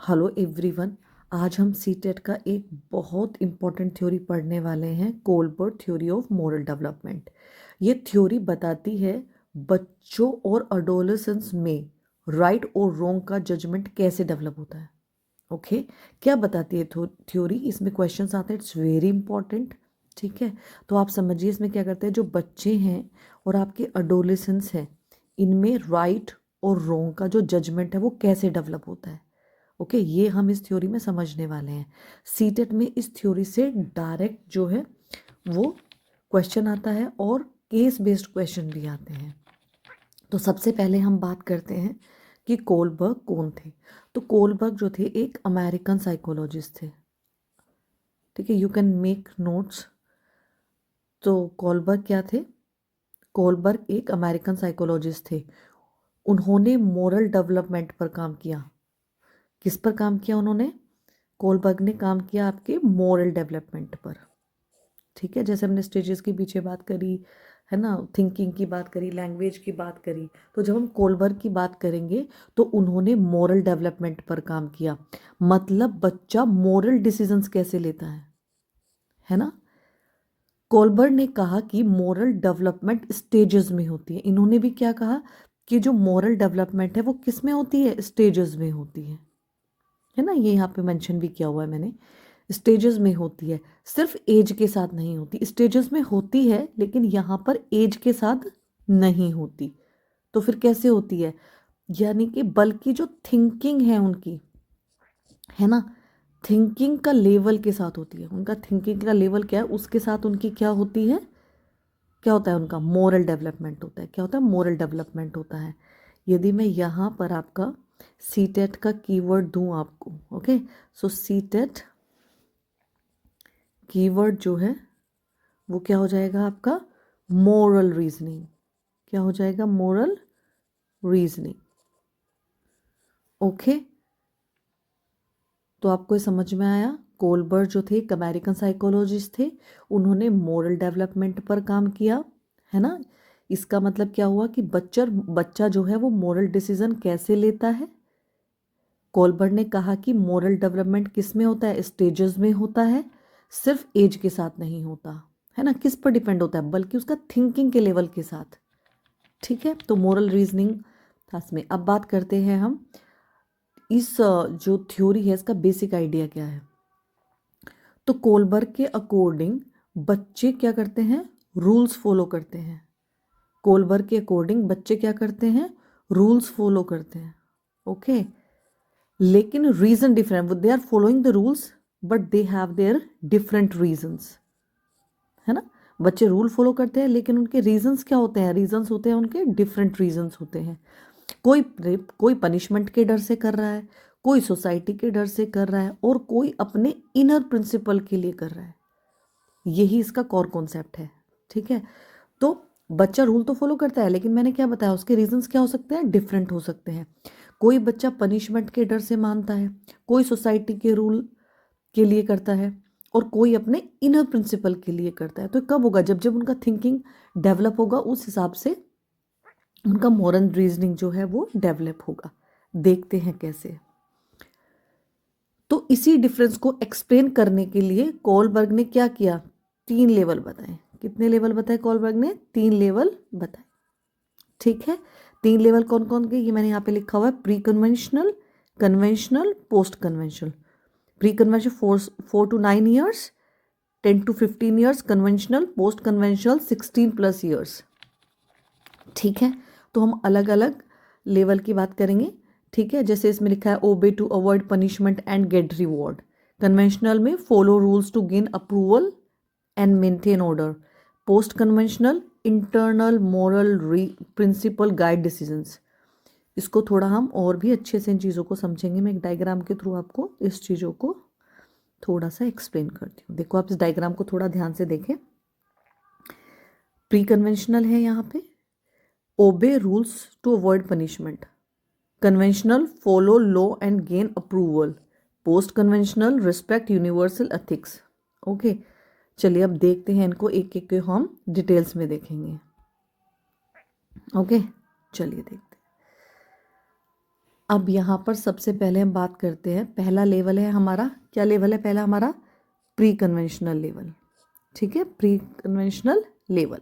Hello everyone. आज हम CTET का एक बहुत इम्पॉर्टेंट थ्योरी पढ़ने वाले हैं, Colbert theory of moral development. ये थ्योरी बताती है बच्चों और अडोलेसेंस में राइट और रॉन्ग का जजमेंट कैसे डेवलप होता है। ओके क्या बताती है थ्योरी? इसमें क्वेश्चंस आते हैं, इट्स वेरी इंपॉर्टेंट। ठीक है, तो आप समझिए इसमें क्या करते हैं, जो बच्चे हैं और आपके अडोलेसेंस हैं, इनमें राइट और रॉन्ग का जो जजमेंट है वो कैसे डेवलप होता है। ओके ये हम इस थ्योरी में समझने वाले हैं। सीटेट में इस थ्योरी से डायरेक्ट जो है वो क्वेश्चन आता है और केस बेस्ड क्वेश्चन भी आते हैं। तो सबसे पहले हम बात करते हैं कि कोलबर्ग कौन थे। तो कोलबर्ग जो थे एक अमेरिकन साइकोलॉजिस्ट थे। ठीक है, यू कैन मेक नोट्स। तो कोलबर्ग क्या थे? कोलबर्ग एक अमेरिकन साइकोलॉजिस्ट थे। उन्होंने मोरल डेवलपमेंट पर काम किया। किस पर काम किया उन्होंने? कोलबर्ग ने काम किया आपके मोरल डेवलपमेंट पर। ठीक है, जैसे हमने स्टेजेस के पीछे बात करी है ना, थिंकिंग की बात करी, लैंग्वेज की बात करी, तो जब हम कोलबर्ग की बात करेंगे तो उन्होंने मोरल डेवलपमेंट पर काम किया। मतलब बच्चा मोरल डिसीजंस कैसे लेता है ना। कोलबर्ग ने कहा कि मोरल डेवलपमेंट स्टेजेस में होती है। इन्होंने भी क्या कहा कि जो मोरल डेवलपमेंट है वो किस में होती है? स्टेजेस में होती है ना। ये यहाँ पे मेंशन भी किया हुआ है मैंने, स्टेजेस में होती है, सिर्फ एज के साथ नहीं होती। स्टेजेस में होती है लेकिन यहाँ पर एज के साथ नहीं होती। तो फिर कैसे होती है? यानी कि बल्कि जो थिंकिंग है उनकी, है ना, थिंकिंग का लेवल के साथ होती है। उनका थिंकिंग का लेवल क्या है, उसके साथ उनकी क्या होती है, क्या होता है उनका? मोरल डेवलपमेंट होता है। क्या होता है? मोरल डेवलपमेंट होता है। यदि मैं यहाँ पर आपका सीटेट का कीवर्ड दूं आपको, ओके, सो सीटेट कीवर्ड जो है वो क्या हो जाएगा आपका? Moral reasoning. क्या हो जाएगा? Moral reasoning. ओके, तो आपको ये समझ में आया। कोलबर्ग जो थे एक अमेरिकन साइकोलॉजिस्ट थे, उन्होंने मोरल डेवलपमेंट पर काम किया, है ना। इसका मतलब क्या हुआ कि बच्चा जो है वो मोरल डिसीजन कैसे लेता है। कोलबर्ग ने कहा कि मोरल डेवलपमेंट किस में होता है? स्टेजेस में होता है, सिर्फ एज के साथ नहीं होता है ना। किस पर डिपेंड होता है? बल्कि उसका थिंकिंग के लेवल के साथ। ठीक है, तो मोरल रीजनिंग था इसमें। अब बात करते हैं हम इस जो थ्योरी है इसका बेसिक आइडिया क्या है। तो कोलबर्ग के अकॉर्डिंग बच्चे क्या करते हैं? रूल्स फॉलो करते हैं। कोलबर्ग के अकॉर्डिंग बच्चे क्या करते हैं? रूल्स फॉलो करते हैं। ओके, लेकिन reason different, they are following the rules but they have their different reasons, है ना। बच्चे रूल फॉलो करते हैं लेकिन उनके रीजंस क्या होते हैं? रीजंस होते हैं उनके डिफरेंट रीजंस होते हैं। कोई पनिशमेंट के डर से कर रहा है, कोई सोसाइटी के डर से कर रहा है, और कोई अपने इनर प्रिंसिपल के लिए कर रहा है। यही इसका कोर कॉन्सेप्ट है। ठीक है, तो बच्चा रूल तो फॉलो करता है लेकिन मैंने क्या बताया, उसके रीजंस क्या हो सकते हैं? डिफरेंट हो सकते हैं। कोई बच्चा पनिशमेंट के डर से मानता है, कोई सोसाइटी के रूल के लिए करता है, और कोई अपने इनर प्रिंसिपल के लिए करता है। तो कब होगा? जब जब उनका थिंकिंग डेवलप होगा, उस हिसाब से उनका मोरल रीजनिंग जो है वो डेवलप होगा। देखते हैं कैसे। तो इसी डिफरेंस को एक्सप्लेन करने के लिए कोलबर्ग ने क्या किया? 3 लेवल बताए। कितने लेवल बताए कोलबर्ग ने? 3 लेवल बताए। ठीक है, 3 लेवल कौन कौन के? ये मैंने यहाँ पे लिखा हुआ है, pre conventional, conventional, post conventional. Pre conventional 4 to 9 years, 10 to 15 years conventional, post conventional 16+ years. ठीक है, तो हम अलग अलग लेवल की बात करेंगे। ठीक है, जैसे इसमें लिखा है obey to avoid punishment and get reward. Conventional में follow rules to gain approval and maintain order. Post conventional internal moral principle guide decisions. इसको थोड़ा हम और भी अच्छे से इन चीज़ों को समझेंगे। मैं एक डायग्राम के थ्रू आपको इस चीज़ों को थोड़ा सा एक्सप्लेन करती हूँ। देखो आप इस डायग्राम को थोड़ा ध्यान से देखें। प्री कन्वेंशनल है यहाँ पे, obey rules to avoid punishment. Conventional follow law and gain approval. Post conventional respect universal ethics. Okay, चलिए अब देखते हैं इनको एक एक के हम डिटेल्स में देखेंगे। ओके, चलिए देखते हैं। अब यहाँ पर सबसे पहले हम बात करते हैं, पहला लेवल है हमारा, क्या लेवल है पहला हमारा? Pre conventional level. ठीक है, प्री कन्वेंशनल लेवल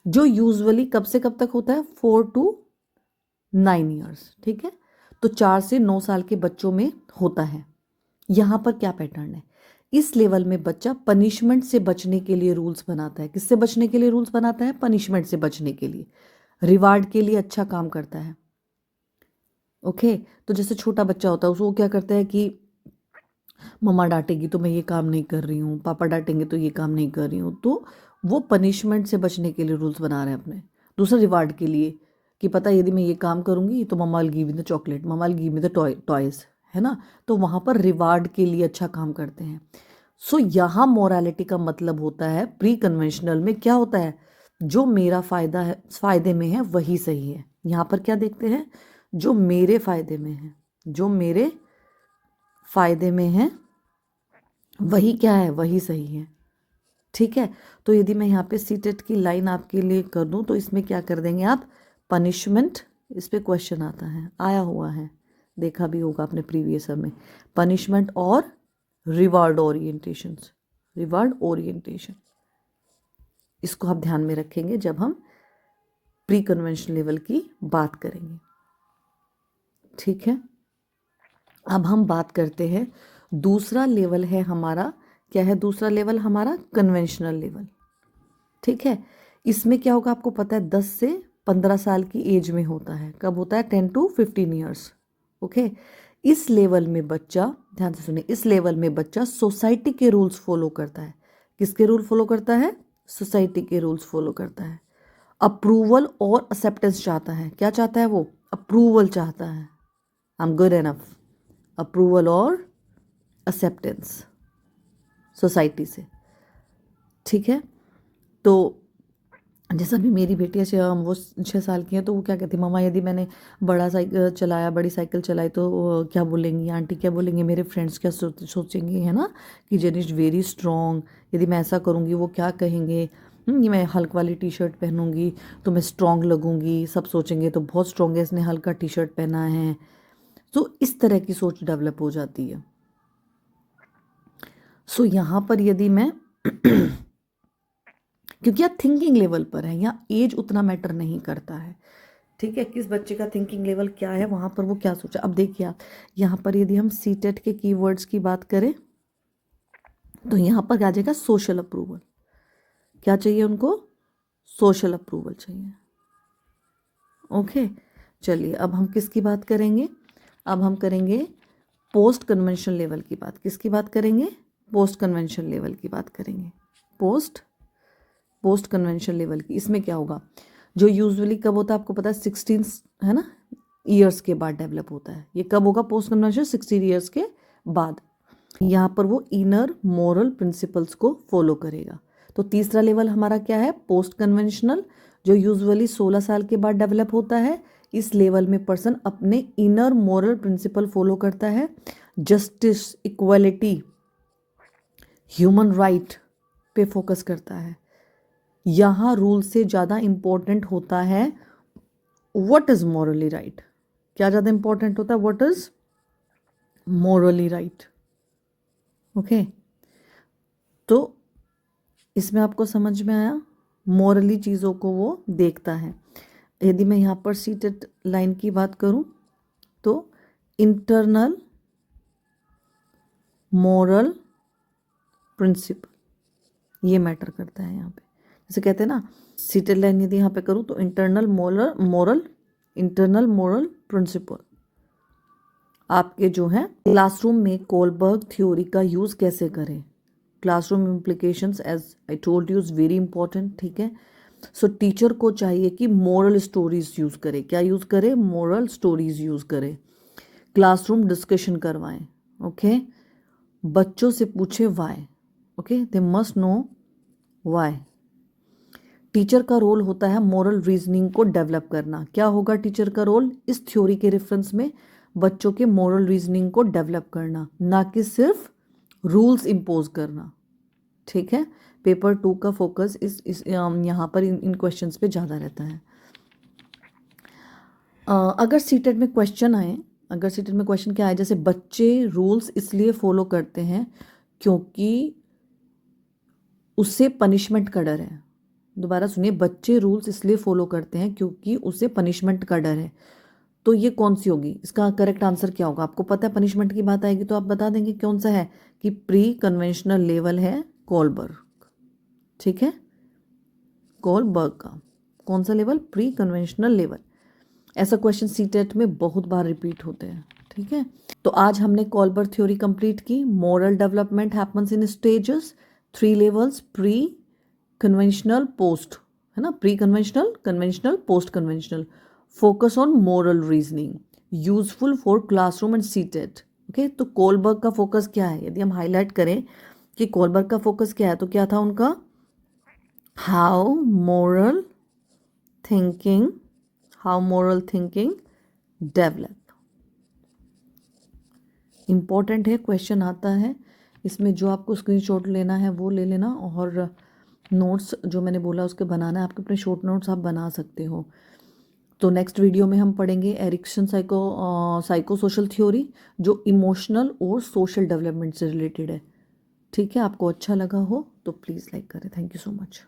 जो यूजुअली कब से कब तक होता है? 4 to 9 ईयर्स। ठीक है, तो 4 से 9 साल के बच्चों में होता है। यहाँ पर क्या पैटर्न है? इस लेवल में बच्चा पनिशमेंट से बचने के लिए रूल्स बनाता है। किससे बचने के लिए रूल्स बनाता है? पनिशमेंट से बचने के लिए, रिवार्ड के लिए अच्छा काम करता है। ओके, तो जैसे छोटा बच्चा होता है उसको क्या करता है कि मम्मा डांटेगी तो मैं ये काम नहीं कर रही हूँ, पापा डांटेंगे तो ये काम नहीं कर रही हूँ, तो वो पनिशमेंट से बचने के लिए रूल्स बना रहे हैं अपने। दूसरा रिवार्ड के लिए कि पता है यदि मैं ये काम करूँगी तो mumma will give me the chocolate, mumma will give me the toys, है ना। तो वहाँ पर रिवार्ड के लिए अच्छा काम करते हैं। सो यहाँ मोरालिटी का मतलब होता है, प्री कन्वेंशनल में क्या होता है? जो मेरा फ़ायदा है, फ़ायदे में है वही सही है। यहाँ पर क्या देखते हैं? जो मेरे फ़ायदे में है, जो मेरे फ़ायदे में है वही क्या है? वही सही है। ठीक है, तो यदि मैं यहाँ पे सीटेट की लाइन आपके लिए कर दूँ तो इसमें क्या कर देंगे आप? पनिशमेंट, इस पे क्वेश्चन आता है, आया हुआ है, देखा भी होगा आपने प्रीवियस में। पनिशमेंट और रिवार्ड ओरिएंटेशन, रिवार्ड ओरिएंटेशन, इसको आप ध्यान में रखेंगे जब हम प्री कन्वेंशन लेवल की बात करेंगे। ठीक है, अब हम बात करते हैं दूसरा लेवल है हमारा, क्या है दूसरा लेवल हमारा? Conventional level. ठीक है, इसमें क्या होगा आपको पता है? 10 से 15 साल की एज में होता है। कब होता है? 10 to 15 ईयर्स। ओके, इस लेवल में बच्चा, ध्यान से सुनिए, इस लेवल में बच्चा सोसाइटी के रूल्स फॉलो करता है। किसके रूल फॉलो करता है? सोसाइटी के रूल्स फॉलो करता है। अप्रूवल और एक्सेप्टेंस चाहता है। क्या चाहता है वो? अप्रूवल चाहता है, I am good enough. Approval और एक्सेप्टेंस सोसाइटी से। ठीक है, तो जैसा भी मेरी बेटी है, वो 6 साल की है, तो वो क्या कहती है, मम्मा यदि मैंने बड़ा साइकिल चलाया, बड़ी साइकिल चलाई तो क्या बोलेंगी आंटी, क्या बोलेंगे मेरे फ्रेंड्स, क्या सोचेंगे, है ना, कि जेनिश वेरी स्ट्रॉन्ग, यदि मैं ऐसा करूँगी वो क्या कहेंगे, ये मैं हल्क वाली टी शर्ट पहनूंगी तो मैं स्ट्रॉन्ग लगूंगी, सब सोचेंगे तो बहुत स्ट्रॉन्ग है, इसने हल्का टी शर्ट पहना है। तो इस तरह की सोच डेवलप हो जाती है। सो यहाँ पर यदि मैं क्योंकि आप थिंकिंग लेवल पर है, यहाँ एज उतना मैटर नहीं करता है। ठीक है, किस बच्चे का थिंकिंग लेवल क्या है, वहाँ पर वो क्या सोचा। अब देखिए आप, यहाँ पर यदि हम सीटेट के कीवर्ड्स की बात करें तो यहाँ पर आ जाएगा सोशल अप्रूवल। क्या चाहिए उनको? सोशल अप्रूवल चाहिए। ओके, चलिए अब हम किसकी बात करेंगे? अब हम करेंगे पोस्ट कन्वेंशन लेवल की बात। किसकी बात करेंगे? पोस्ट कन्वेंशन लेवल की बात करेंगे। पोस्ट कन्वेंशन लेवल की, इसमें क्या होगा? जो यूजुअली कब होता है आपको पता है? 16, है ना, ईयर्स के बाद डेवलप होता है। ये कब होगा पोस्ट कन्वेंशन? 16 ईयर्स के बाद। यहाँ पर वो इनर मोरल प्रिंसिपल्स को फॉलो करेगा। तो तीसरा लेवल हमारा क्या है? पोस्ट कन्वेंशनल, जो यूजुअली 16 साल के बाद डेवलप होता है। इस लेवल में पर्सन अपने इनर मोरल प्रिंसिपल फॉलो करता है, जस्टिस, इक्वालिटी, ह्यूमन राइट पे फोकस करता है। यहाँ रूल से ज़्यादा इम्पोर्टेंट होता है व्हाट इज मॉरली राइट। क्या ज़्यादा इम्पोर्टेंट होता है? What is morally right. Okay, तो इसमें आपको समझ में आया, मॉरली चीज़ों को वो देखता है। यदि मैं यहाँ पर सीटेड लाइन की बात करूँ तो इंटरनल मॉरल प्रिंसिपल ये मैटर करता है यहाँ पे। जैसे कहते हैं ना, सीटेड लाइन यदि यहाँ पे करूँ तो इंटरनल मोरल प्रिंसिपल आपके जो है। क्लासरूम में कोलबर्ग थ्योरी का यूज़ कैसे करें? Classroom implications as I told you is very important. ठीक है, सो टीचर को चाहिए कि मोरल स्टोरीज यूज़ करे। क्या यूज़ करे? मोरल स्टोरीज यूज़ करे। क्लासरूम डिस्कशन करवाएं। ओके, बच्चों से पूछे why. Okay, they must know why. Teacher का रोल होता है मोरल रीजनिंग को डेवलप करना। क्या होगा टीचर का रोल इस थ्योरी के रेफरेंस में? बच्चों के मोरल रीजनिंग को डेवलप करना, ना कि सिर्फ रूल्स इम्पोज करना। ठीक है, पेपर 2 का फोकस इस यहाँ पर इन क्वेश्चंस पे ज़्यादा रहता है। अगर सीटेट में क्वेश्चन आए, अगर सीटेट में क्वेश्चन क्या आए, जैसे बच्चे रूल्स इसलिए फॉलो करते हैं क्योंकि उससे पनिशमेंट का डर है। दोबारा सुनिए, बच्चे रूल्स इसलिए फॉलो करते हैं क्योंकि उसे पनिशमेंट का डर है। तो ये कौन सी होगी? इसका करेक्ट आंसर क्या होगा? आपको पता है पनिशमेंट की बात आएगी तो आप बता देंगे कौन सा है, कि प्री कन्वेंशनल लेवल है कोलबर्ग। ठीक है, कोलबर्ग का कौन सा लेवल? Pre conventional level. ऐसा क्वेश्चन सीटेट में बहुत बार रिपीट होते हैं। ठीक है, तो आज हमने कोलबर्ग थ्योरी कंप्लीट की। Moral development happens in stages, 3 levels, pre conventional, post, है ना, pre conventional, conventional, post conventional. Focus on moral reasoning, useful for classroom and CTET. Okay, तो कोलबर्ग का फोकस क्या है? यदि हम हाईलाइट करें कि कोलबर्ग का फोकस क्या है, तो क्या था उनका? How moral thinking, how moral thinking develop. Important है, क्वेश्चन आता है इसमें। जो आपको स्क्रीनशॉट लेना है वो ले लेना, और नोट्स जो मैंने बोला उसके बनाना है। आपके अपने शॉर्ट नोट्स आप बना सकते हो। तो नेक्स्ट वीडियो में हम पढ़ेंगे एरिक्सन साइको सोशल थ्योरी, जो इमोशनल और सोशल डेवलपमेंट से रिलेटेड है। ठीक है, आपको अच्छा लगा हो तो प्लीज़ लाइक करें। Thank you so much.